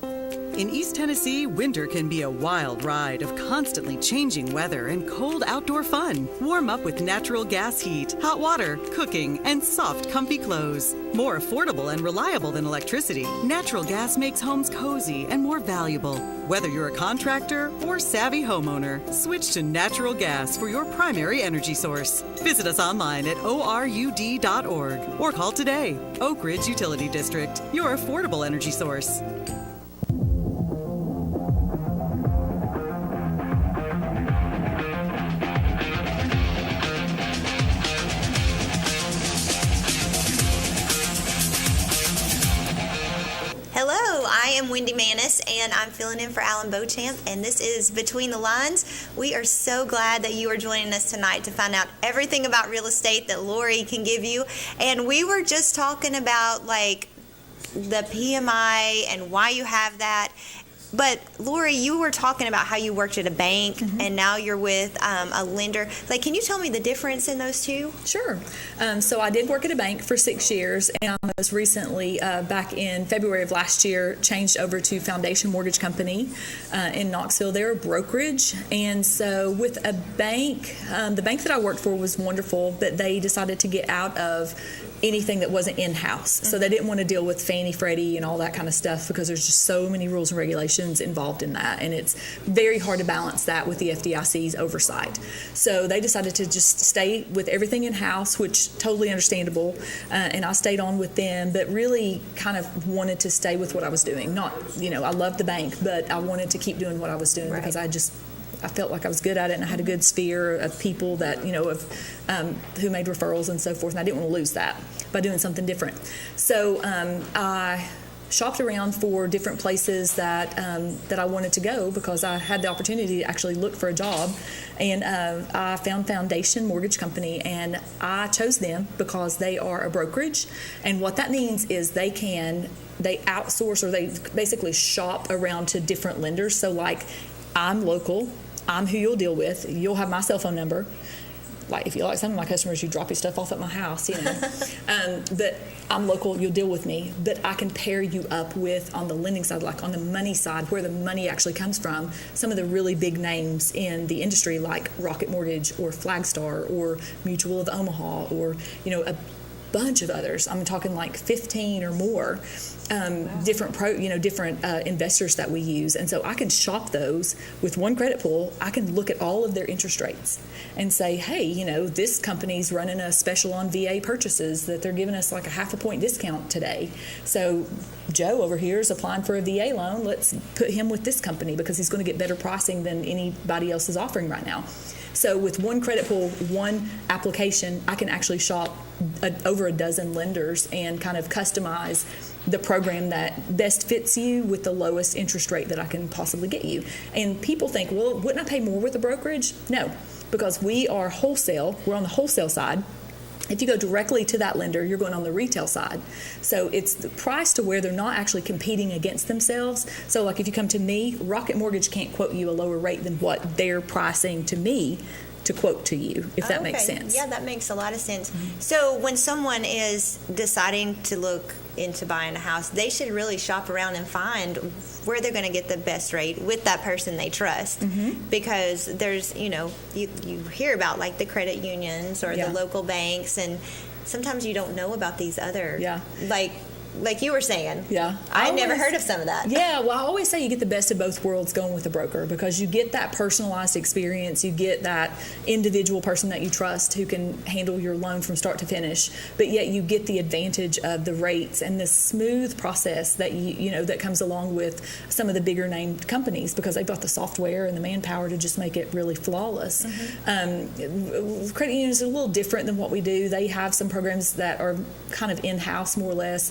In East Tennessee, winter can be a wild ride of constantly changing weather and cold outdoor fun. Warm up with natural gas heat, hot water, cooking, and soft, comfy clothes. More affordable and reliable than electricity, natural gas makes homes cozy and more valuable. Whether you're a contractor or savvy homeowner, switch to natural gas for your primary energy source. Visit us online at orud.org or call today. Oak Ridge Utility District, your affordable energy source. Hello, I am Wendy Maness, and I'm filling in for Alan Beauchamp, and this is Between the Lines. We are so glad that you are joining us tonight to find out everything about real estate that Lorie can give you. And we were just talking about, like, the PMI and why you have that. But Lorie, you were talking about how you worked at a bank and now you're with a lender. Like, can you tell me the difference in those two? Sure. So I did work at a bank for 6 years, and I most recently, back in February of last year, changed over to Foundation Mortgage Company in Knoxville. They're a brokerage, and so with a bank, the bank that I worked for was wonderful, but they decided to get out of anything that wasn't in-house. So they didn't want to deal with Fannie, Freddie, and all that kind of stuff because there's just so many rules and regulations involved in that, and it's very hard to balance that with the FDIC's oversight. So they decided to just stay with everything in-house, which totally understandable, and I stayed on with them, but really kind of wanted to stay with what I was doing. Not, I loved the bank, but I wanted to keep doing what I was doing because I felt like I was good at it, and I had a good sphere of people that, who made referrals and so forth, and I didn't want to lose that by doing something different. So I shopped around for different places that I wanted to go because I had the opportunity to actually look for a job, and I found Foundation Mortgage Company, and I chose them because they are a brokerage, and what that means is they outsource, or they basically shop around to different lenders. So like, I'm local, I'm who you'll deal with, you'll have my cell phone number. Like, if you like some of my customers, you drop your stuff off at my house, but I'm local, you'll deal with me, but I can pair you up with, on the lending side, like on the money side, where the money actually comes from, some of the really big names in the industry, like Rocket Mortgage or Flagstar or Mutual of Omaha, or a bunch of others. I'm talking like 15 or more different investors that we use, and so I can shop those with one credit pull. I can look at all of their interest rates and say, hey, this company's running a special on VA purchases that they're giving us like a 0.5 point discount today. So Joe over here is applying for a VA loan. Let's put him with this company because he's going to get better pricing than anybody else is offering right now. So with one credit pull, one application, I can actually shop over a dozen lenders and kind of customize the program that best fits you with the lowest interest rate that I can possibly get you. And people think, well, wouldn't I pay more with a brokerage? No, because we are wholesale. We're on the wholesale side. If you go directly to that lender, you're going on the retail side. So it's the price to where they're not actually competing against themselves. So like if you come to me, Rocket Mortgage can't quote you a lower rate than what they're pricing to me to quote to you, if that makes sense. Yeah, that makes a lot of sense. So when someone is deciding to look into buying a house, they should really shop around and find where they're going to get the best rate with that person they trust. Because there's, you hear about like the credit unions or the local banks, and sometimes you don't know about these other, like you were saying. Yeah. I never heard of some of that. Yeah, well, I always say you get the best of both worlds going with a broker, because you get that personalized experience, you get that individual person that you trust who can handle your loan from start to finish, but yet you get the advantage of the rates and the smooth process that that comes along with some of the bigger named companies, because they've got the software and the manpower to just make it really flawless. Credit unions are a little different than what we do. They have some programs that are kind of in-house more or less.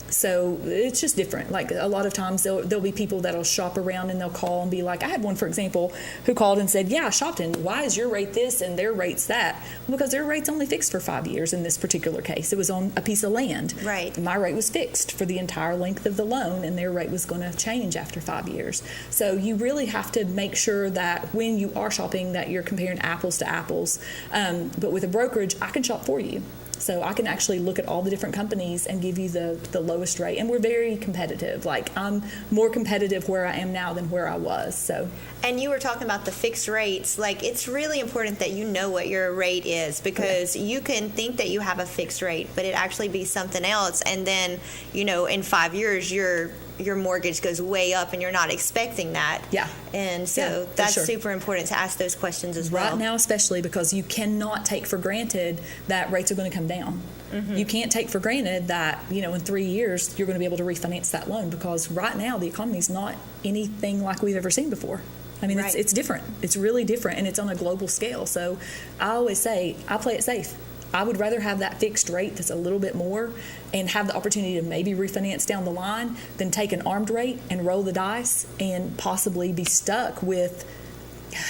So it's just different. Like a lot of times there'll be people that'll shop around and they'll call and be like, I had one, for example, who called and said, yeah, I shopped, and why is your rate this and their rate's that? Well, because their rate's only fixed for 5 years in this particular case. It was on a piece of land. Right. My rate was fixed for the entire length of the loan, and their rate was going to change after 5 years. So you really have to make sure that when you are shopping that you're comparing apples to apples. But with a brokerage, I can shop for you. So I can actually look at all the different companies and give you the lowest rate. And we're very competitive. Like, I'm more competitive where I am now than where I was. So. And you were talking about the fixed rates. Like, it's really important that you know what your rate is, because you can think that you have a fixed rate, but it actually be something else. And then, in 5 years, your mortgage goes way up and you're not expecting that. Yeah. And so that's super important to ask those questions as well. Right now, especially because you cannot take for granted that rates are going to come down. Mm-hmm. You can't take for granted that, in 3 years you're going to be able to refinance that loan, because right now the economy is not anything like we've ever seen before. I mean, it's different. It's really different, and it's on a global scale. So I always say, I play it safe. I would rather have that fixed rate that's a little bit more and have the opportunity to maybe refinance down the line than take an armed rate and roll the dice and possibly be stuck with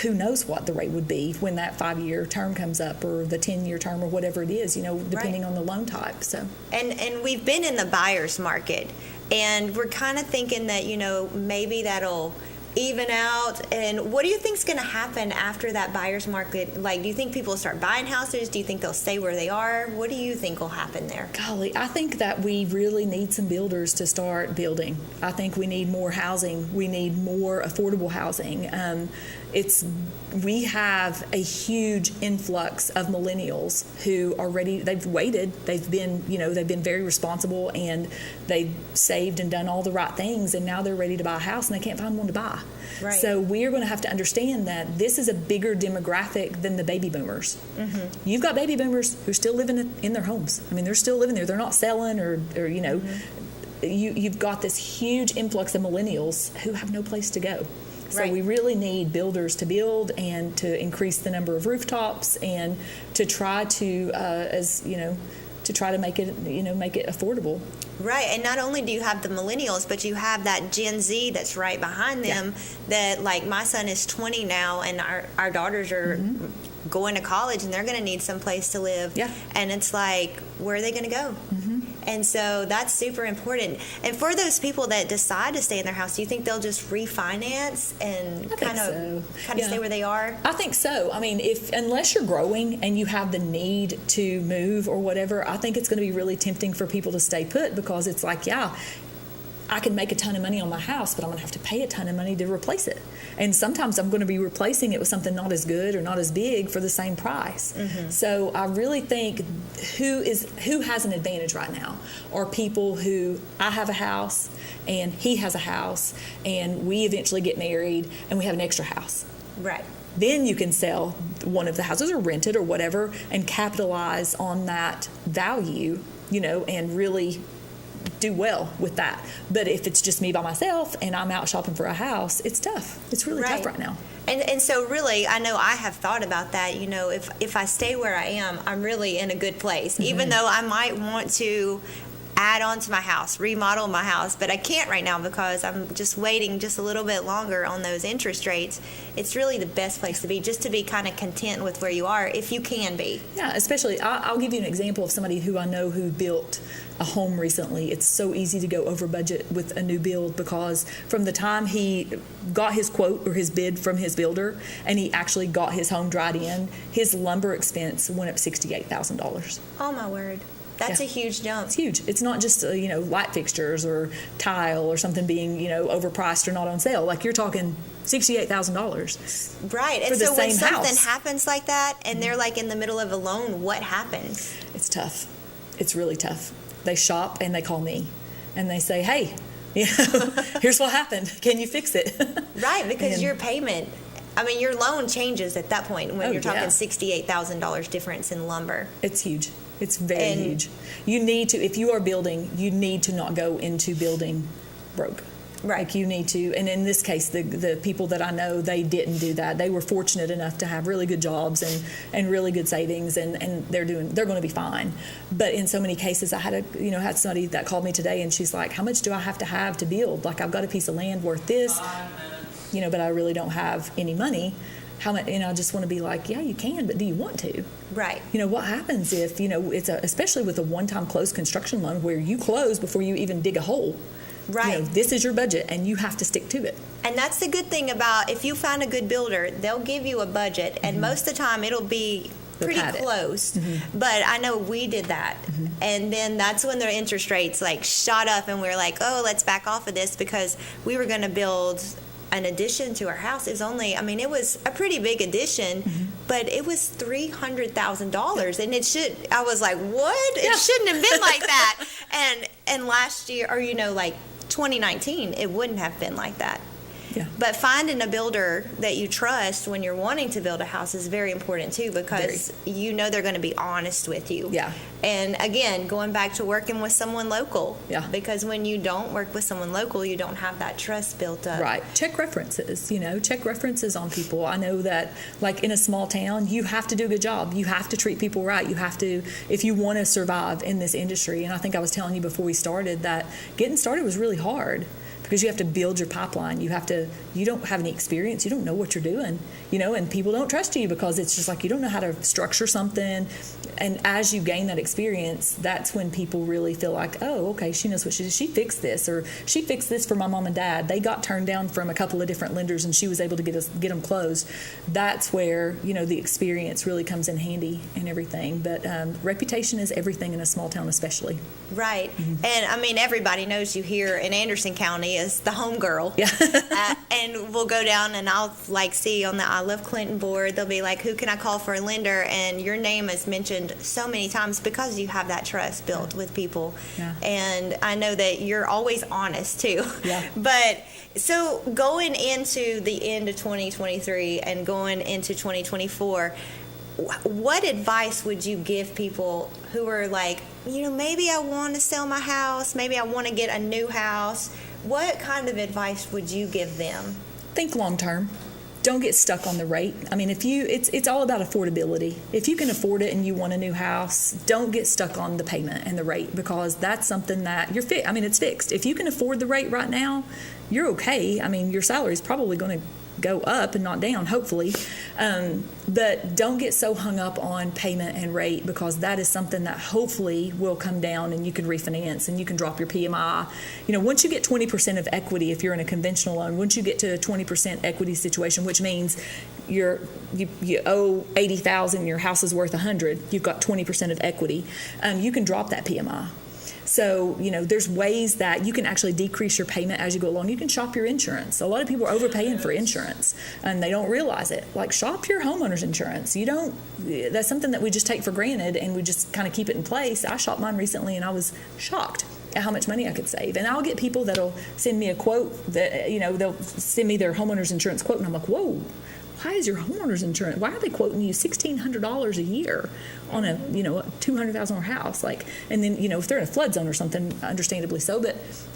who knows what the rate would be when that 5-year term comes up, or the 10-year term, or whatever it is, depending on the loan type. So and we've been in the buyer's market, and we're kind of thinking that maybe that'll even out. And what do you think is going to happen after that buyer's market? Like, do you think people will start buying houses? Do you think they'll stay where they are? What do you think will happen there? Golly, I think that we really need some builders to start building. I think we need more housing. We need more affordable housing. We have a huge influx of millennials who are ready. They've waited. They've been very responsible, and they've saved and done all the right things, and now they're ready to buy a house and they can't find one to buy. Right. So we're going to have to understand that this is a bigger demographic than the baby boomers. Mm-hmm. You've got baby boomers who are still living in their homes. I mean, they're still living there. They're not selling or mm-hmm. You've got this huge influx of millennials who have no place to go. So we really need builders to build and to increase the number of rooftops and to try to, make it affordable. Right, and not only do you have the millennials, but you have that Gen Z that's right behind them. That, like, my son is 20 now, and our daughters are mm-hmm. going to college, and they're going to need some place to live. Yeah. And it's like, where are they going to go? Mm-hmm. And so that's super important. And for those people that decide to stay in their house, do you think they'll just refinance and kind of stay where they are? I think so. I mean, unless you're growing and you have the need to move or whatever, I think it's going to be really tempting for people to stay put, because it's like, I can make a ton of money on my house, but I'm going to have to pay a ton of money to replace it. And sometimes I'm going to be replacing it with something not as good or not as big for the same price. Mm-hmm. So I really think who has an advantage right now are people who, I have a house and he has a house and we eventually get married and we have an extra house. Right. Then you can sell one of the houses or rent it or whatever and capitalize on that value, and really do well with that. But if it's just me by myself and I'm out shopping for a house, it's tough. It's really tough right now. And so really, I know I have thought about that. If I stay where I am, I'm really in a good place. Mm-hmm. Even though I might want to add on to my house, remodel my house, but I can't right now because I'm just waiting just a little bit longer on those interest rates. It's really the best place to be, just to be kind of content with where you are, if you can be. Yeah, especially, I'll give you an example of somebody who I know who built a home recently. It's so easy to go over budget with a new build, because from the time he got his quote or his bid from his builder and he actually got his home dried in, his lumber expense went up $68,000. Oh my word. That's a huge jump. It's huge. It's not just light fixtures or tile or something being overpriced or not on sale. Like, you're talking $68,000. Right. And so when something happens like that and they're like in the middle of a loan, what happens? It's tough. It's really tough. They shop and they call me and they say, hey, here's what happened. Can you fix it? Right, because your payment, your loan changes at that point when you're talking $68,000 difference in lumber. It's huge. It's very huge. You need to, if you are building, you need to not go into building broke. Right. Like you need to, and in this case, the people that I know, they didn't do that. They were fortunate enough to have really good jobs and really good savings, and they're going to be fine. But in so many cases, I had somebody that called me today, and she's like, how much do I have to build? Like, I've got a piece of land worth this, but I really don't have any money. How much? I just want to be like, yeah, you can, but do you want to? Right. What happens if it's especially with a one-time closed construction loan where you close before you even dig a hole. Right. This is your budget, and you have to stick to it. And that's the good thing about, if you find a good builder, they'll give you a budget, and most of the time it'll be pretty close. But I know we did that, and then that's when their interest rates shot up, and we were like, oh, let's back off of this, because we were going to build an addition to our house. It was a pretty big addition, but it was $300,000, and I was like, what? It shouldn't have been like that. And last year, or 2019, it wouldn't have been like that. Yeah. But finding a builder that you trust when you're wanting to build a house is very important too, because they're going to be honest with you. Yeah. And again, going back to working with someone local. Yeah. Because when you don't work with someone local, you don't have that trust built up. Right. Check references. Check references on people. I know that, in a small town, you have to do a good job. You have to treat people right. You have to, if you want to survive in this industry. And I think I was telling you before we started that getting started was really hard, because you have to build your pipeline. You don't have any experience. You don't know what you're doing, and people don't trust you because it's just you don't know how to structure something. And as you gain that experience, that's when people really feel like, oh, okay, she knows what she fixed this, or she fixed this for my mom and dad. They got turned down from a couple of different lenders, and she was able to get them closed. That's where, the experience really comes in handy and everything. But reputation is everything in a small town, especially. Right. And everybody knows you here in Anderson County as the home girl. Yeah. And we'll go down, and I'll see on the I Love Clinton board, they'll be like, who can I call for a lender? And your name is mentioned so many times because you have that trust built with people. Yeah. And I know that you're always honest too. Yeah. But so going into the end of 2023 and going into 2024, what advice would you give people who are like, maybe I want to sell my house, maybe I want to get a new house? What kind of advice would you give them? Think long term. Don't get stuck on the rate. It's all about affordability. If you can afford it and you want a new house, don't get stuck on the payment and the rate, because that's something that it's fixed. If you can afford the rate right now, you're okay. Your salary is probably going to go up and not down, hopefully. But don't get so hung up on payment and rate, because that is something that hopefully will come down and you can refinance and you can drop your PMI. Once you get 20% of equity, if you're in a conventional loan, once you get to a 20% equity situation, which means you owe $80,000, your house is worth $100,000, you've got 20% of equity, you can drop that PMI. So, there's ways that you can actually decrease your payment as you go along. You can shop your insurance. A lot of people are overpaying for insurance, and they don't realize it. Shop your homeowner's insurance. That's something that we just take for granted, and we just kind of keep it in place. I shopped mine recently, and I was shocked at how much money I could save. And I'll get people that'll send me a quote that, they'll send me their homeowner's insurance quote, and I'm like, whoa. Why is your homeowner's insurance? Why are they quoting you $1,600 a year on a $200,000 house? And then if they're in a flood zone or something, understandably so,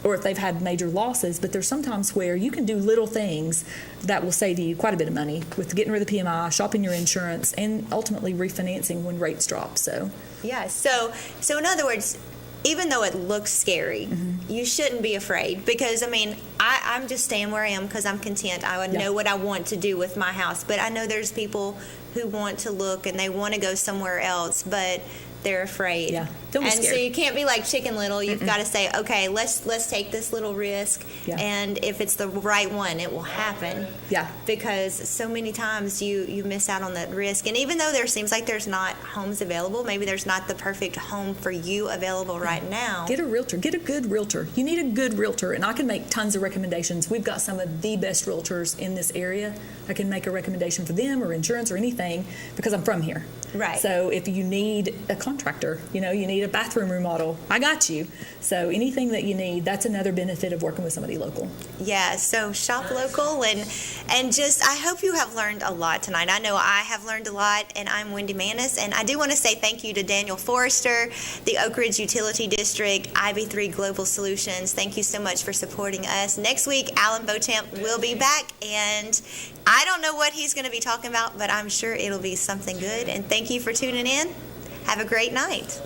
or if they've had major losses. But there's sometimes where you can do little things that will save you quite a bit of money with getting rid of the PMI, shopping your insurance, and ultimately refinancing when rates drop. So yeah. So in other words, even though it looks scary, you shouldn't be afraid, because I'm just staying where I am because I'm content. I would know what I want to do with my house, but I know there's people who want to look and they want to go somewhere else, but they're afraid. Yeah. Don't be scared. So you can't be like Chicken Little. You've got to say, okay, let's take this little risk, and if it's the right one, it will happen. Yeah. Because so many times you miss out on that risk, and even though there seems like there's not homes available, maybe there's not the perfect home for you available right now. Get a realtor. Get a good realtor. You need a good realtor, and I can make tons of recommendations. We've got some of the best realtors in this area. I can make a recommendation for them or insurance or anything because I'm from here. Right. So if you need a contractor, you need a bathroom remodel, I got you. So anything that you need, that's another benefit of working with somebody local. Yeah, so shop local and just I hope you have learned a lot tonight. I know I have learned a lot, and I'm Wendy Maness, and I do want to say thank you to Daniel Forrester, the Oak Ridge Utility District, IB3 Global Solutions. Thank you so much for supporting us. Next week, Alan Beauchamp will be back, and I don't know what he's going to be talking about, but I'm sure it'll be something good. And thank you for tuning in. Have a great night.